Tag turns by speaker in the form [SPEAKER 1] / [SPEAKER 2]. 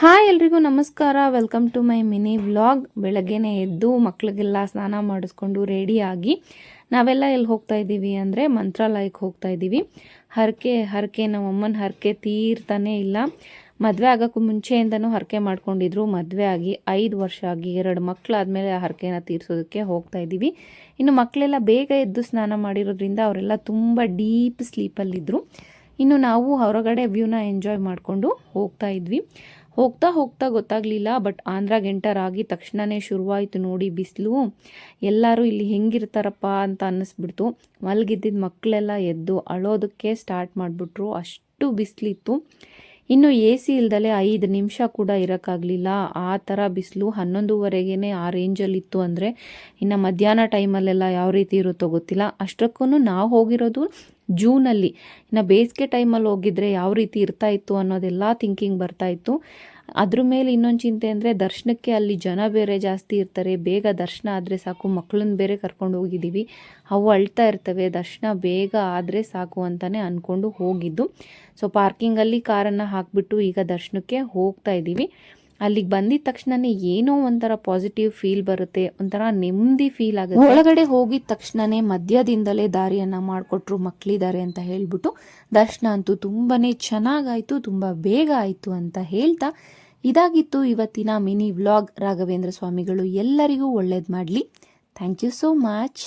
[SPEAKER 1] Hi ಎಲ್ರಿಗೂ ನಮಸ್ಕಾರ. Welcome to my mini vlog. ಬೆಳಗ್ಗೆನೇ ಎದ್ದು ಮಕ್ಕಳಿಗೆಲ್ಲ ಸ್ನಾನ ಮಾಡಿಸ್ಕೊಂಡು ರೆಡಿಯಾಗಿ ನಾವೆಲ್ಲ ಎಲ್ಲಿ ಹೋಗ್ತಾ ಇದ್ದೀವಿ ಅಂದರೆ ಮಂತ್ರಾಲಯಕ್ಕೆ ಹೋಗ್ತಾ ಇದ್ದೀವಿ. ಹರಕೆ ನಮ್ಮಮ್ಮನ ಹರಕೆ ತೀರ್ತಾನೆ ಇಲ್ಲ. ಮದುವೆ ಆಗೋಕ್ಕೂ ಮುಂಚೆಯಿಂದನೂ ಹರಕೆ ಮಾಡ್ಕೊಂಡಿದ್ರು. ಮದುವೆ ಆಗಿ 5 ವರ್ಷ ಆಗಿ 2 ಮಕ್ಕಳಾದಮೇಲೆ ಆ ಹರಕೆನ ತೀರಿಸೋದಕ್ಕೆ ಹೋಗ್ತಾ ಇದ್ದೀವಿ. ಇನ್ನು ಮಕ್ಕಳೆಲ್ಲ ಬೇಗ ಎದ್ದು ಸ್ನಾನ ಮಾಡಿರೋದ್ರಿಂದ ಅವರೆಲ್ಲ ತುಂಬ ಡೀಪ್ ಸ್ಲೀಪಲ್ಲಿದ್ದರು. ಇನ್ನು ನಾವು ಹೊರಗಡೆ ವ್ಯೂನ ಎಂಜಾಯ್ ಮಾಡಿಕೊಂಡು ಹೋಗ್ತಾ ಇದ್ವಿ. ಹೋಗ್ತಾ ಗೊತ್ತಾಗಲಿಲ್ಲ, ಬಟ್ ಆಂಧ್ರಾಗೆ ಎಂಟರ್ ಆಗಿದ ತಕ್ಷಣವೇ ಶುರುವಾಯಿತು ನೋಡಿ ಬಿಸಿಲು. ಎಲ್ಲರೂ ಇಲ್ಲಿ ಹೆಂಗಿರ್ತಾರಪ್ಪ ಅಂತ ಅನ್ನಿಸ್ಬಿಡ್ತು. ಮಲಗಿದ್ದಿದ್ದ ಮಕ್ಕಳೆಲ್ಲ ಎದ್ದು ಅಳೋದಕ್ಕೆ ಸ್ಟಾರ್ಟ್ ಮಾಡಿಬಿಟ್ರು, ಅಷ್ಟು ಬಿಸಿಲಿತ್ತು. ಇನ್ನು AC ಇಲ್ದಲೆ 5 ನಿಮಿಷ ಕೂಡ ಇರೋಕ್ಕಾಗಲಿಲ್ಲ, ಆ ಥರ ಬಿಸಿಲು. 11:30ಗೆ ಆ ರೇಂಜಲ್ಲಿತ್ತು ಅಂದರೆ ಇನ್ನು ಮಧ್ಯಾಹ್ನ ಟೈಮಲ್ಲೆಲ್ಲ ಯಾವ ರೀತಿ ಇರುತ್ತೋ ಗೊತ್ತಿಲ್ಲ. ಅಷ್ಟಕ್ಕೂ ನಾವು ಹೋಗಿರೋದು ಜೂನಲ್ಲಿ. ಇನ್ನು ಬೇಸಿಗೆ ಟೈಮಲ್ಲಿ ಹೋಗಿದ್ರೆ ಯಾವ ರೀತಿ ಇರ್ತಾಯಿತ್ತು ಅನ್ನೋದೆಲ್ಲ ಥಿಂಕಿಂಗ್ ಬರ್ತಾಯಿತ್ತು. ಅದ್ರ ಮೇಲೆ ಇನ್ನೊಂದು ಚಿಂತೆ ಅಂದರೆ ದರ್ಶನಕ್ಕೆ ಅಲ್ಲಿ ಜನ ಬೇರೆ ಜಾಸ್ತಿ ಇರ್ತಾರೆ. ಬೇಗ ದರ್ಶನ ಆದರೆ ಸಾಕು, ಮಕ್ಕಳನ್ನ ಬೇರೆ ಕರ್ಕೊಂಡು ಹೋಗಿದ್ದೀವಿ. ಅವು ಅಳ್ತಾ ಇರ್ತವೆ, ದರ್ಶನ ಬೇಗ ಆದರೆ ಸಾಕು ಅಂತಲೇ ಅಂದ್ಕೊಂಡು ಹೋಗಿದ್ದು. ಸೊ ಪಾರ್ಕಿಂಗಲ್ಲಿ ಕಾರನ್ನು ಹಾಕಿಬಿಟ್ಟು ಈಗ ದರ್ಶನಕ್ಕೆ ಹೋಗ್ತಾ ಇದ್ದೀವಿ. ಅಲ್ಲಿಗೆ ಬಂದಿದ ತಕ್ಷಣನೇ ಏನೋ ಒಂಥರ ಪಾಸಿಟಿವ್ ಫೀಲ್ ಬರುತ್ತೆ, ಒಂಥರ ನೆಮ್ಮದಿ ಫೀಲ್ ಆಗುತ್ತೆ. ಒಳಗಡೆ ಹೋಗಿದ ತಕ್ಷಣನೇ ಮಧ್ಯದಿಂದಲೇ ದಾರಿಯನ್ನು ಮಾಡಿಕೊಟ್ರು, ಮಕ್ಕಳಿದ್ದಾರೆ ಅಂತ ಹೇಳ್ಬಿಟ್ಟು. ದರ್ಶನ ಅಂತೂ ತುಂಬಾನೇ ಚೆನ್ನಾಗಾಯಿತು, ತುಂಬ ಬೇಗ ಆಯಿತು ಅಂತ ಹೇಳ್ತಾ ಇದಾಗಿತ್ತು ಇವತ್ತಿನ ಮಿನಿ ವ್ಲಾಗ್. ರಾಘವೇಂದ್ರ ಸ್ವಾಮಿಗಳು ಎಲ್ಲರಿಗೂ ಒಳ್ಳೇದು ಮಾಡಲಿ. Thank you so much.